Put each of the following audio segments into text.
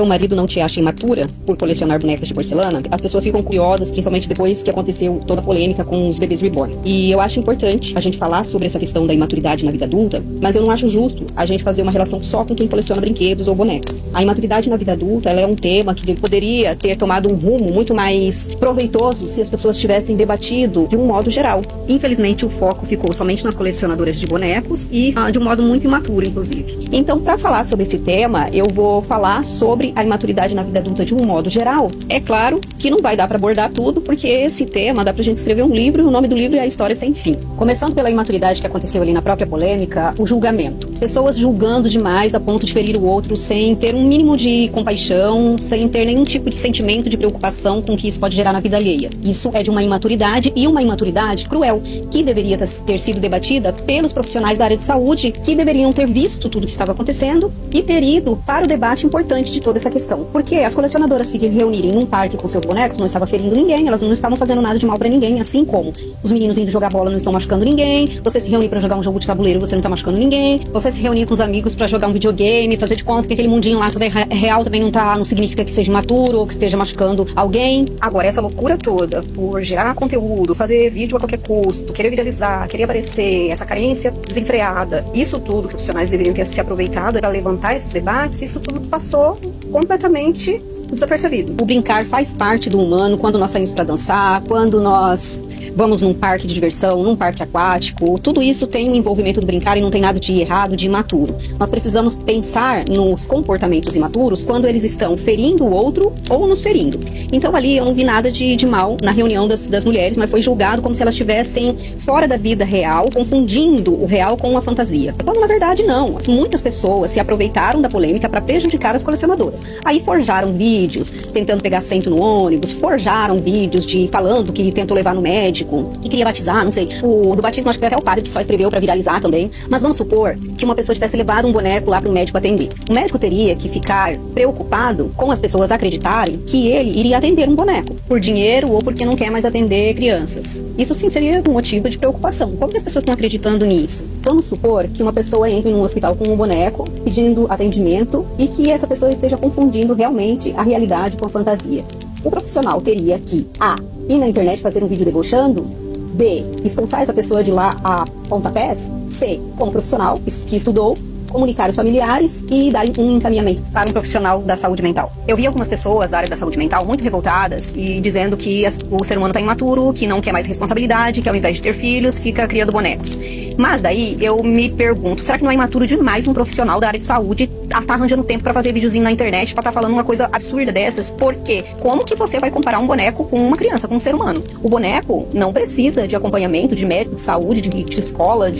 O marido não te acha imatura por colecionar bonecas de porcelana, as pessoas ficam curiosas, principalmente depois que aconteceu toda a polêmica com os bebês reborn. E eu acho importante a gente falar sobre essa questão da imaturidade na vida adulta, mas eu não acho justo a gente fazer uma relação só com quem coleciona brinquedos ou bonecos. A imaturidade na vida adulta, ela é um tema que poderia ter tomado um rumo muito mais proveitoso se as pessoas tivessem debatido de um modo geral. Infelizmente, o foco ficou somente nas colecionadoras de bonecos e de um modo muito imaturo, inclusive. Então, para falar sobre esse tema, eu vou falar sobre a imaturidade na vida adulta de um modo geral. É claro que não vai dar para abordar tudo, porque esse tema dá pra gente escrever um livro, e o nome do livro é A História Sem Fim. Começando pela imaturidade que aconteceu ali na própria polêmica, o julgamento. Pessoas julgando demais a ponto de ferir o outro sem ter um mínimo de compaixão, sem ter nenhum tipo de sentimento de preocupação com o que isso pode gerar na vida alheia. Isso é de uma imaturidade, e uma imaturidade cruel, que deveria ter sido debatida pelos profissionais da área de saúde, que deveriam ter visto tudo o que estava acontecendo e ter ido para o debate importante de toda essa questão. Porque as colecionadoras se reunirem num parque com seus bonecos não estava ferindo ninguém, elas não estavam fazendo nada de mal para ninguém, assim como os meninos indo jogar bola não estão machucando ninguém, você se reunir para jogar um jogo de tabuleiro, você não tá machucando ninguém, você se reunir com os amigos para jogar um videogame, fazer de conta que aquele mundinho lá tudo é real, também não significa que seja imaturo ou que esteja machucando alguém. Agora, essa loucura toda por gerar conteúdo, fazer vídeo a qualquer custo, querer viralizar, querer aparecer, essa carência desenfreada, isso tudo que os profissionais deveriam ter se aproveitado para levantar esses debates, isso tudo passou completamente desapercebido. O brincar faz parte do humano quando nós saímos para dançar, quando nós vamos num parque de diversão, num parque aquático, tudo isso tem um envolvimento do brincar e não tem nada de errado, de imaturo. Nós precisamos pensar nos comportamentos imaturos quando eles estão ferindo o outro ou nos ferindo. Então ali eu não vi nada de mal na reunião das mulheres, mas foi julgado como se elas estivessem fora da vida real, confundindo o real com a fantasia. Quando na verdade não. Muitas pessoas se aproveitaram da polêmica para prejudicar as colecionadoras. Aí forjaram vídeos tentando pegar assento no ônibus, forjaram vídeos falando que tentou levar no médico, que queria batizar, não sei. O do batismo acho que foi até o padre que só escreveu para viralizar também. Mas vamos supor que uma pessoa tivesse levado um boneco lá para o médico atender. O médico teria que ficar preocupado com as pessoas acreditarem que ele iria atender um boneco, por dinheiro ou porque não quer mais atender crianças. Isso sim seria um motivo de preocupação. Como que as pessoas estão acreditando nisso? Vamos supor que uma pessoa entre num hospital com um boneco, pedindo atendimento, e que essa pessoa esteja confundindo realmente a realidade com a fantasia. O profissional teria que A. ir na internet fazer um vídeo debochando, B. expulsar essa pessoa de lá a pontapés, C. como profissional que estudou, comunicar os familiares e dar um encaminhamento para um profissional da saúde mental. Eu vi algumas pessoas da área da saúde mental muito revoltadas e dizendo que o ser humano está imaturo, que não quer mais responsabilidade, que ao invés de ter filhos, fica criando bonecos. Mas daí eu me pergunto, será que não é imaturo demais um profissional da área de saúde tá arranjando tempo para fazer videozinho na internet, para estar falando uma coisa absurda dessas? Porque como que você vai comparar um boneco com uma criança, com um ser humano? O boneco não precisa de acompanhamento de médico, de saúde, de escola,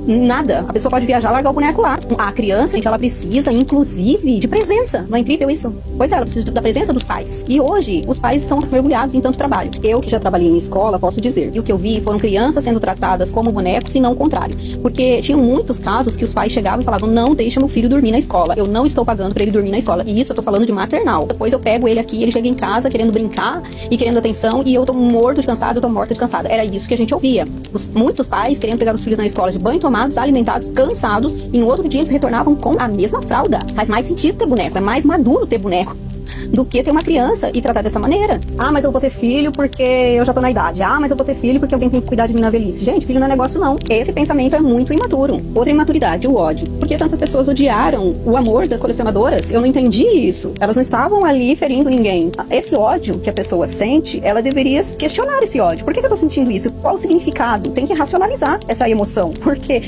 nada. A pessoa pode viajar, largar o boneco lá. A criança, gente, ela precisa, inclusive, de presença. Não é incrível isso? Pois é, ela precisa da presença dos pais. E hoje, os pais estão mergulhados em tanto trabalho. Eu, que já trabalhei em escola, posso dizer que o que eu vi foram crianças sendo tratadas como bonecos e não o contrário. Porque tinham muitos casos que os pais chegavam e falavam, não deixa meu filho dormir na escola. Eu não estou pagando pra ele dormir na escola. E isso eu tô falando de maternal. Depois eu pego ele aqui, ele chega em casa querendo brincar e querendo atenção e eu tô morto de cansado, eu tô morta de cansada. Era isso que a gente ouvia. Muitos pais querendo pegar os filhos na escola de banho tomados, alimentados, cansados, e no outro dia eles retornavam com a mesma fralda. Faz mais sentido ter boneco, é mais maduro ter boneco do que ter uma criança e tratar dessa maneira. Ah, mas eu vou ter filho porque eu já tô na idade. Ah, mas eu vou ter filho porque alguém tem que cuidar de mim na velhice. Gente, filho não é negócio não. Esse pensamento é muito imaturo. Outra imaturidade, o ódio. Por que tantas pessoas odiaram o amor das colecionadoras? Eu não entendi isso. Elas não estavam ali ferindo ninguém. Esse ódio que a pessoa sente, ela deveria questionar esse ódio. Por que eu tô sentindo isso? Qual o significado? Tem que racionalizar essa emoção. Porque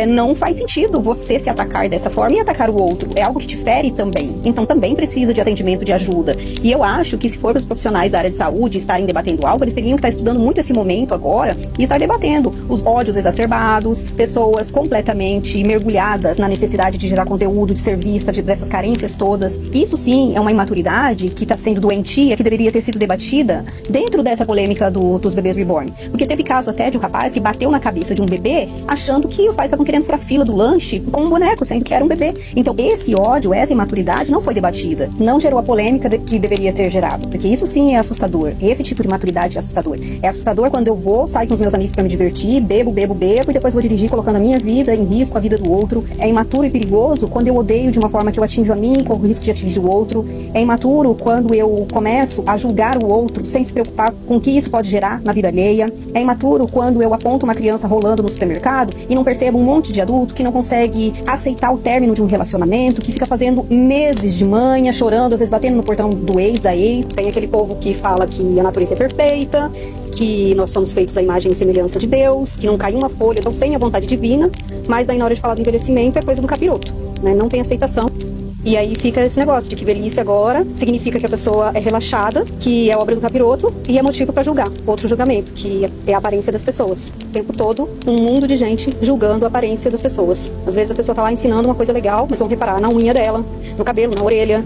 não faz sentido você se atacar dessa forma e atacar o outro. É algo que te fere também. Então também precisa de atendimento, de ajuda. E eu acho que se for para os profissionais da área de saúde estarem debatendo algo, eles teriam que estar estudando muito esse momento agora e estar debatendo os ódios exacerbados, pessoas completamente mergulhadas na necessidade de gerar conteúdo, de ser vista, dessas carências todas. Isso sim é uma imaturidade que está sendo doentia, que deveria ter sido debatida dentro dessa polêmica dos bebês reborn. Porque teve caso até de um rapaz que bateu na cabeça de um bebê achando que os pais estavam querendo furar fila do lanche com um boneco, sendo que era um bebê. Então esse ódio, essa imaturidade não foi debatida, não gerou polêmica que deveria ter gerado. Porque isso sim é assustador. Esse tipo de maturidade é assustador. É assustador quando eu vou sair com os meus amigos para me divertir, bebo, e depois vou dirigir colocando a minha vida em risco, a vida do outro. É imaturo e perigoso quando eu odeio de uma forma que eu atinjo a mim, com o risco de atingir o outro. É imaturo quando eu começo a julgar o outro sem se preocupar com o que isso pode gerar na vida alheia. É imaturo quando eu aponto uma criança rolando no supermercado e não percebo um monte de adulto que não consegue aceitar o término de um relacionamento, que fica fazendo meses de manha, chorando, às vezes batendo no portão do ex, da ex. Tem aquele povo que fala que a natureza é perfeita, que nós somos feitos à imagem e semelhança de Deus, que não cai uma folha, então sem a vontade divina, mas aí na hora de falar do envelhecimento é coisa do capiroto, né? Não tem aceitação. E aí fica esse negócio de que velhice agora significa que a pessoa é relaxada, que é obra do capiroto e é motivo para julgar. Outro julgamento, que é a aparência das pessoas. O tempo todo, um mundo de gente julgando a aparência das pessoas. Às vezes a pessoa tá lá ensinando uma coisa legal, mas vão reparar na unha dela, no cabelo, na orelha,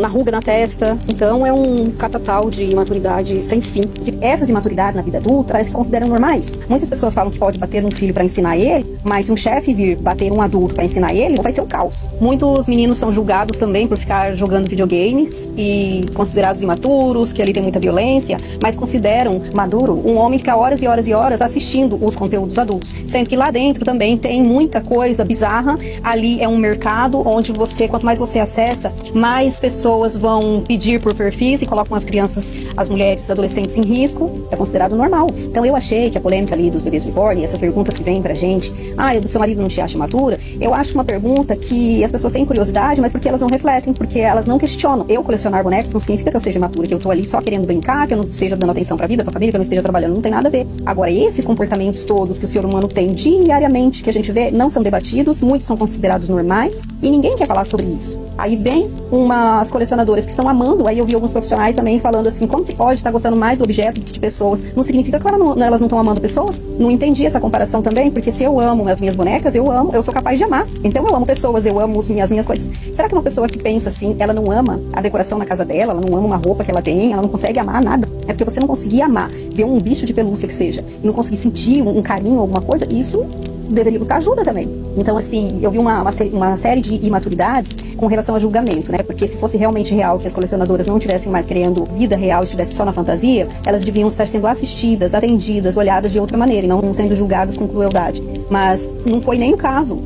na ruga na testa. Então é um catatal de imaturidade sem fim. Essas imaturidades na vida adulta parece que consideram normais. Muitas pessoas falam que pode bater num filho para ensinar ele, mas se um chefe vir bater um adulto para ensinar ele, vai ser um caos. Muitos meninos são julgados também por ficar jogando videogames e considerados imaturos, que ali tem muita violência, mas consideram maduro um homem que fica horas e horas e horas assistindo os conteúdos adultos, sendo que lá dentro também tem muita coisa bizarra. Ali é um mercado onde quanto mais você acessa, mais pessoas vão pedir por perfis e colocam as crianças, as mulheres, os adolescentes em risco. É considerado normal. Então eu achei que a polêmica ali dos bebês reborn, essas perguntas que vêm pra gente, o seu marido não te acha matura, eu acho uma pergunta que as pessoas têm curiosidade, mas porque elas não refletem, porque elas não questionam. Eu colecionar bonecos não significa que eu seja imatura, que eu tô ali só querendo brincar, que eu não esteja dando atenção pra vida, pra família, que eu não esteja trabalhando, não tem nada a ver. Agora, esses comportamentos todos que o ser humano tem diariamente, que a gente vê, não são debatidos, muitos são considerados normais, e ninguém quer falar sobre isso. Aí vem umas colecionadoras que estão amando, aí eu vi alguns profissionais também falando assim, como que pode estar gostando mais do objeto do que de pessoas? Não significa que elas não estão amando pessoas? Não entendi essa comparação também, porque se eu amo as minhas bonecas, eu sou capaz de amar. Então eu amo pessoas, eu amo as minhas coisas. Será que uma pessoa que pensa assim, ela não ama a decoração na casa dela, ela não ama uma roupa que ela tem, ela não consegue amar nada? É porque você não conseguir amar, ver um bicho de pelúcia que seja, e não conseguir sentir um carinho, alguma coisa, isso deveria buscar ajuda também. Então, assim, eu vi uma série de imaturidades com relação a julgamento, né? Porque se fosse realmente real que as colecionadoras não estivessem mais criando vida real, estivessem só na fantasia, elas deviam estar sendo assistidas, atendidas, olhadas de outra maneira e não sendo julgadas com crueldade. Mas não foi nem o caso.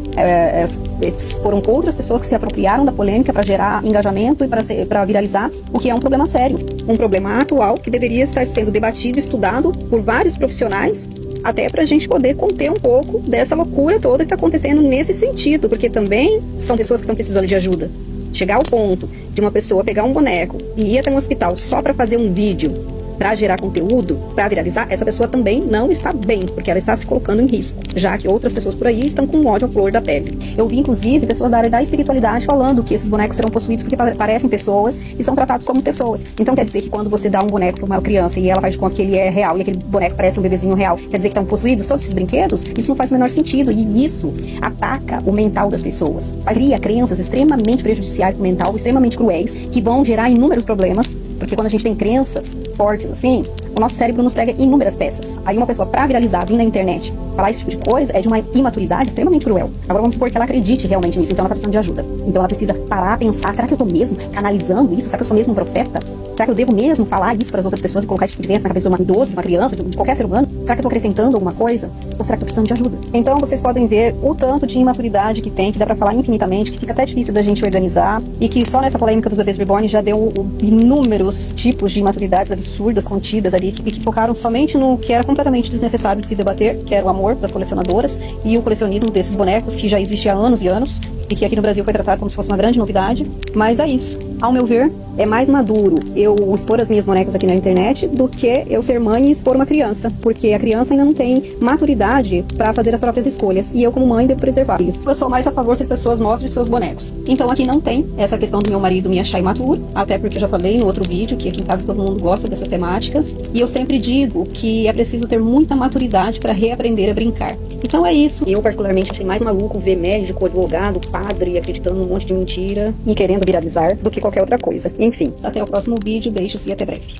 Foram outras pessoas que se apropriaram da polêmica para gerar engajamento e para viralizar, o que é um problema sério. Um problema atual que deveria estar sendo debatido, estudado por vários profissionais, até pra gente poder conter um pouco dessa loucura toda que tá acontecendo nesse sentido, porque também são pessoas que estão precisando de ajuda. Chegar ao ponto de uma pessoa pegar um boneco e ir até um hospital só pra fazer um vídeo, para gerar conteúdo, para viralizar, essa pessoa também não está bem, porque ela está se colocando em risco, já que outras pessoas por aí estão com ódio à flor da pele. Eu vi, inclusive, pessoas da área da espiritualidade falando que esses bonecos serão possuídos porque parecem pessoas e são tratados como pessoas. Então quer dizer que quando você dá um boneco para uma criança e ela faz de conta que ele é real e aquele boneco parece um bebezinho real, quer dizer que estão possuídos todos esses brinquedos? Isso não faz o menor sentido e isso ataca o mental das pessoas. Cria crenças extremamente prejudiciais para o mental, extremamente cruéis, que vão gerar inúmeros problemas, porque quando a gente tem crenças fortes assim, o nosso cérebro nos prega inúmeras peças. Aí uma pessoa, pra viralizar, vir na internet, falar esse tipo de coisa, é de uma imaturidade extremamente cruel. Agora vamos supor que ela acredite realmente nisso, então ela tá precisando de ajuda. Então ela precisa parar, pensar, será que eu tô mesmo canalizando isso? Será que eu sou mesmo um profeta? Será que eu devo mesmo falar isso para as outras pessoas e colocar esse tipo de crença na cabeça de um idoso, de uma criança, de qualquer ser humano? Será que eu tô acrescentando alguma coisa? Ou será que eu tô precisando de ajuda? Então vocês podem ver o tanto de imaturidade que tem, que dá pra falar infinitamente, que fica até difícil da gente organizar, e que só nessa polêmica dos bebês reborn já deu inúmeros tipos de imaturidades absurdas contidas ali, e que focaram somente no que era completamente desnecessário de se debater, que era o amor das colecionadoras e o colecionismo desses bonecos que já existe há anos e anos, e que aqui no Brasil foi tratado como se fosse uma grande novidade. Mas é isso. Ao meu ver, é mais maduro eu expor as minhas bonecas aqui na internet do que eu ser mãe e expor uma criança, porque a criança ainda não tem maturidade para fazer as próprias escolhas, e eu como mãe devo preservar isso. Eu sou mais a favor que as pessoas mostrem seus bonecos. Então aqui não tem essa questão do meu marido me achar imaturo, até porque eu já falei no outro vídeo que aqui em casa todo mundo gosta dessas temáticas, e eu sempre digo que é preciso ter muita maturidade para reaprender a brincar. Então é isso. Eu particularmente achei mais maluco ver médico, advogado, padre acreditando num monte de mentira e querendo viralizar do que qualquer outra coisa. Enfim, até o próximo vídeo, beijos e até breve.